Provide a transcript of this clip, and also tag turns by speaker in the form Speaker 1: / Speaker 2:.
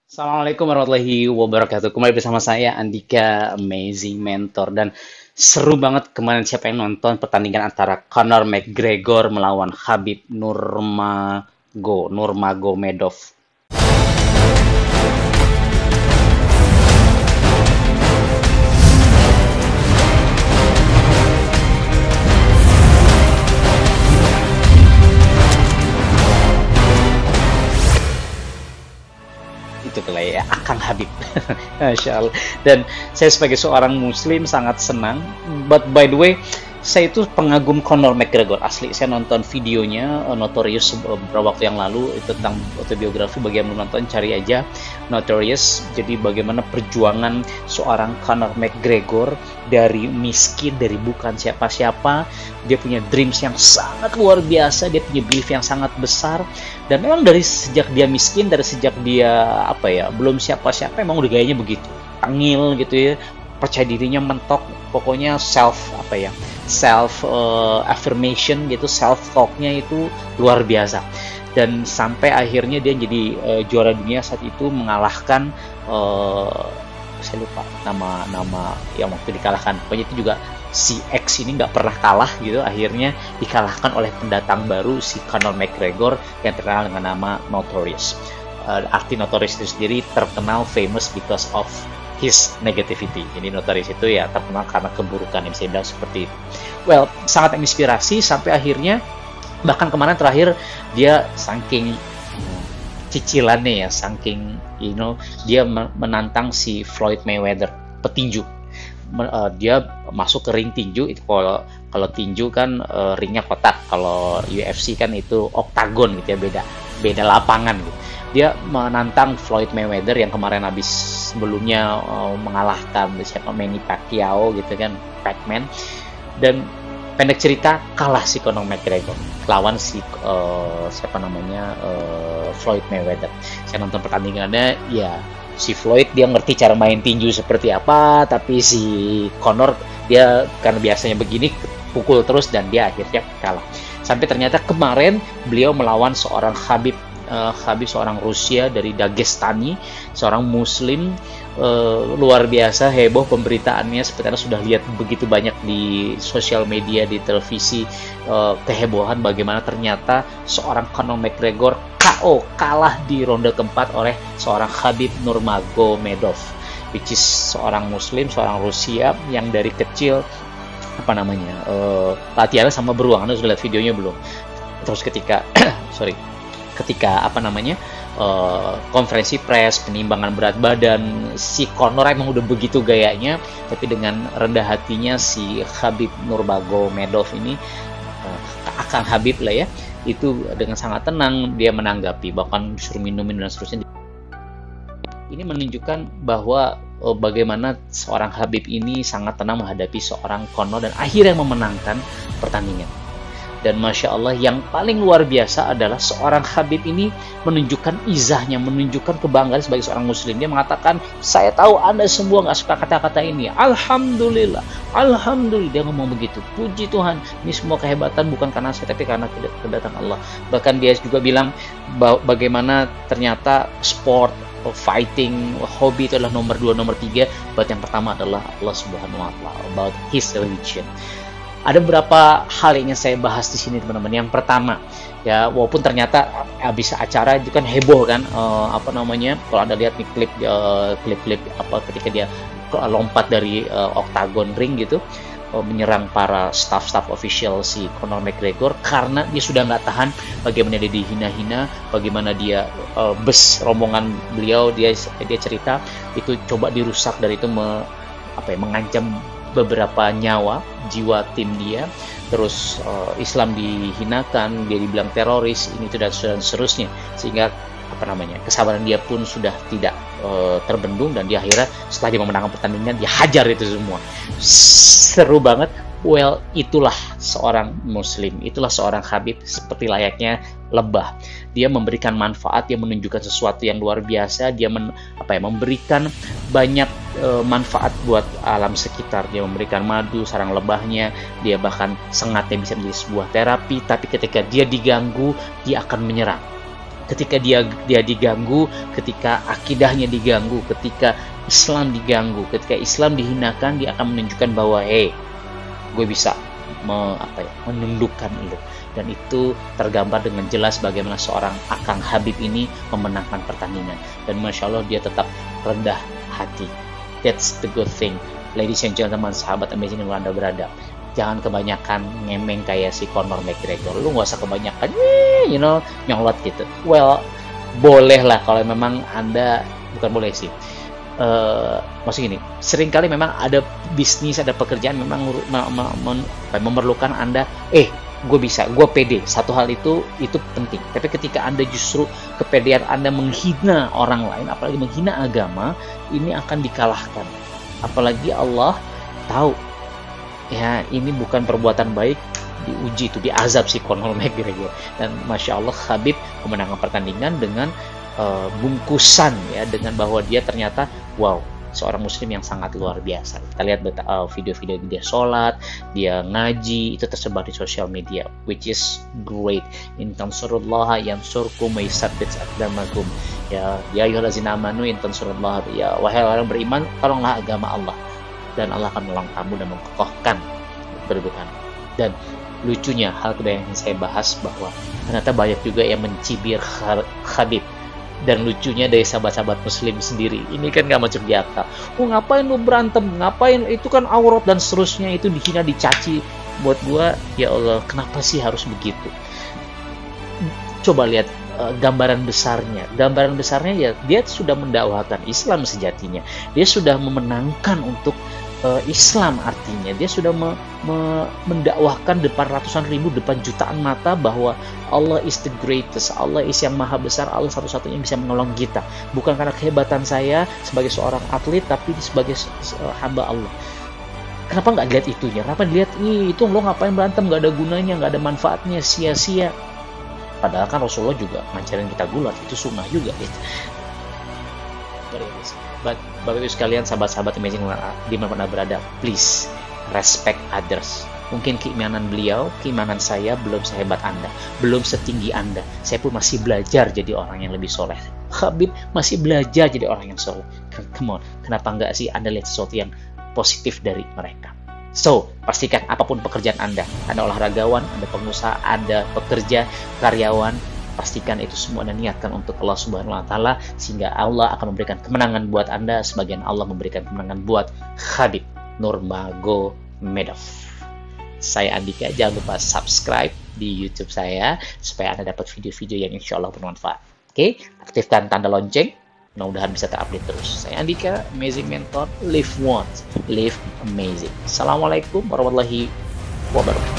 Speaker 1: Assalamualaikum warahmatullahi wabarakatuh. Kembali bersama saya Andika Amazing Mentor dan seru banget kemarin siapa yang nonton pertandingan antara Conor McGregor melawan Khabib Nurmagomedov. Itu lah ya, Akang Habib. Masya Allah. Dan saya sebagai seorang muslim sangat senang. But by the way, saya itu pengagum Conor McGregor asli. Saya nonton videonya Notorious beberapa waktu yang lalu itu tentang autobiografi. Bagi yang belum nonton, cari aja Notorious. Jadi bagaimana perjuangan seorang Conor McGregor dari miskin, dari bukan siapa-siapa. Dia punya dreams yang sangat luar biasa, dia punya belief yang sangat besar. Dan memang dari sejak dia miskin, dari sejak dia belum siapa-siapa, emang udah gayanya begitu, tangil gitu ya, percaya dirinya mentok, pokoknya self affirmation gitu, self talknya itu luar biasa. Dan sampai akhirnya dia jadi juara dunia saat itu, mengalahkan saya lupa nama yang waktu dikalahkan, pokoknya itu juga si X ini nggak pernah kalah gitu, akhirnya dikalahkan oleh pendatang baru si Conor McGregor yang terkenal dengan nama Notorious. Arti Notorious itu sendiri terkenal, famous because of his negativity. Jadi Notorious itu ya terkenal karena keburukan, yang bisa dibilang seperti itu. Well, sangat menginspirasi sampai akhirnya, bahkan kemarin terakhir dia saking cicilannya ya, saking dia menantang si Floyd Mayweather, petinju. Dia masuk ke ring tinju itu, kalau tinju kan ringnya kotak, kalau UFC kan itu oktagon gitu ya, beda lapangan gitu. Dia menantang Floyd Mayweather yang kemarin habis sebelumnya mengalahkan siapa, Manny Pacquiao gitu kan, Pac-Man. Dan pendek cerita, kalah si Conor McGregor lawan si Floyd Mayweather. Saya nonton pertandingannya, ya si Floyd dia ngerti cara main tinju seperti apa, tapi si Conor dia karena biasanya begini pukul terus dan dia akhirnya kalah. Sampai ternyata kemarin beliau melawan seorang Khabib, seorang Rusia dari Dagestani, seorang Muslim. Luar biasa heboh pemberitaannya, sepertinya sudah lihat begitu banyak di sosial media, di televisi, kehebohan bagaimana ternyata seorang Conor McGregor KO, kalah di ronde keempat oleh seorang Khabib Nurmagomedov, which is seorang Muslim, seorang Rusia yang dari kecil latihannya sama beruang. Anda sudah lihat videonya belum? Terus ketika konferensi pers, penimbangan berat badan, si Conor emang udah begitu gayanya, tapi dengan rendah hatinya si Khabib Nurmagomedov ini, Akang Habib lah ya, itu dengan sangat tenang dia menanggapi, bahkan disuruh minumin dan seterusnya. Ini menunjukkan bahwa bagaimana seorang Khabib ini sangat tenang menghadapi seorang Conor dan akhirnya memenangkan pertandingan. Dan Masya Allah, yang paling luar biasa adalah seorang Khabib ini menunjukkan izahnya, menunjukkan kebanggaan sebagai seorang Muslim. Dia mengatakan, saya tahu Anda semua nggak suka kata-kata ini. Alhamdulillah, Alhamdulillah. Dia ngomong begitu. Puji Tuhan, ini semua kehebatan bukan karena saya, tapi karena kedatangan Allah. Bahkan dia juga bilang bagaimana ternyata sport, fighting, hobi itu adalah nomor 2, nomor 3. But yang pertama adalah Allah Subhanahu Wa Taala, about His religion. Ada beberapa hal yang saya bahas di sini teman-teman. Yang pertama, ya walaupun ternyata habis acara itu kan heboh kan, kalau Anda lihat nih klip ketika dia lompat dari octagon ring gitu, menyerang para staff official si Conor McGregor, karena dia sudah nggak tahan bagaimana dia dihina-hina, bagaimana dia bus rombongan beliau, dia cerita itu coba dirusak, dari itu mengancam beberapa nyawa, jiwa tim dia. Terus Islam dihinakan, dia dibilang teroris, ini itu dan seterusnya, sehingga kesabaran dia pun sudah tidak terbendung, dan dia akhirnya setelah dia memenangkan pertandingan dia hajar itu semua. Seru banget. Well, itulah seorang Muslim, itulah seorang Khabib, seperti layaknya lebah. Dia memberikan manfaat, dia menunjukkan sesuatu yang luar biasa, dia memberikan banyak manfaat buat alam sekitar. Dia memberikan madu, sarang lebahnya, dia bahkan sengatnya bisa menjadi sebuah terapi, tapi ketika dia diganggu, dia akan menyerang. Ketika dia diganggu, ketika akidahnya diganggu, ketika Islam diganggu, ketika Islam dihinakan, dia akan menunjukkan bahwa hey, gue bisa menundukkan lo. Dan itu tergambar dengan jelas bagaimana seorang Akang Habib ini memenangkan pertandingan. Dan Masya Allah dia tetap rendah hati. That's the good thing. Ladies and gentlemen, sahabat Amazing yang Anda berada, jangan kebanyakan ngemeng kayak si Conor McGregor. Lu nggak usah kebanyakan, nyolot gitu. Well, boleh lah kalau memang Anda, bukan boleh sih. Maksud gini, seringkali memang ada bisnis, ada pekerjaan memang memerlukan Anda, gue bisa, gue pede. Satu hal itu penting. Tapi ketika Anda justru kepedean Anda menghina orang lain, apalagi menghina agama, ini akan dikalahkan. Apalagi Allah tahu, ya ini bukan perbuatan baik, diuji itu, diazab si Conor McGregor. Dan Masya Allah Habib memenangkan pertandingan dengan bungkusan, ya, dengan bahwa dia ternyata wow, seorang muslim yang sangat luar biasa. Kita lihat video-video dia sholat, dia ngaji, itu tersebar di sosial media, which is great. In tansurullaha yansurkum wa yusabbit aqdamakum. Ya ayyuhallazina amanu in tansurullaha, ya wahai orang beriman, tolonglah agama Allah, dan Allah akan menolong kamu dan mengokohkan kedudukan. Dan lucunya, hal kedua yang saya bahas bahwa ternyata banyak juga yang mencibir Habib. Dan lucunya dari sahabat-sahabat muslim sendiri, ini kan gak macam di akal. Ngapain lu berantem, ngapain, itu kan aurat dan seterusnya, itu dihina, dicaci. Buat gua, ya Allah, kenapa sih harus begitu? Coba lihat gambaran besarnya. Gambaran besarnya ya, dia sudah mendakwakan Islam sejatinya. Dia sudah memenangkan untuk Islam, artinya dia sudah mendakwahkan depan ratusan ribu, depan jutaan mata bahwa Allah is the greatest, Allah is yang maha besar, Allah satu-satunya yang bisa menolong kita. Bukan karena kehebatan saya sebagai seorang atlet, tapi sebagai hamba Allah. Kenapa nggak lihat itunya? Kenapa dilihat itu lo ngapain berantem, nggak ada gunanya, nggak ada manfaatnya, sia-sia. Padahal kan Rasulullah juga ngajarin kita gulat, itu sunnah juga gitu. Bapak Ibu sekalian, sahabat-sahabat Amazing di mana berada, please respect others. Mungkin keimanan beliau, keimanan saya belum sehebat Anda, belum setinggi Anda. Saya pun masih belajar jadi orang yang lebih soleh. Habib masih belajar jadi orang yang soleh. Come on, kenapa enggak sih Anda lihat sesuatu yang positif dari mereka? So, pastikan apapun pekerjaan Anda olahragawan, Anda pengusaha, Anda pekerja, karyawan, pastikan itu semua Anda niatkan untuk Allah Subhanahu wa Ta'ala, sehingga Allah akan memberikan kemenangan buat Anda sebagian Allah memberikan kemenangan buat Habib Nurmagomedov. Saya Andika, jangan lupa subscribe di YouTube saya supaya Anda dapat video-video yang insya Allah bermanfaat. Oke, aktifkan tanda lonceng, mudah-mudahan bisa terupdate terus. Saya Andika, Amazing Mentor, live once, live amazing. Assalamualaikum warahmatullahi wabarakatuh.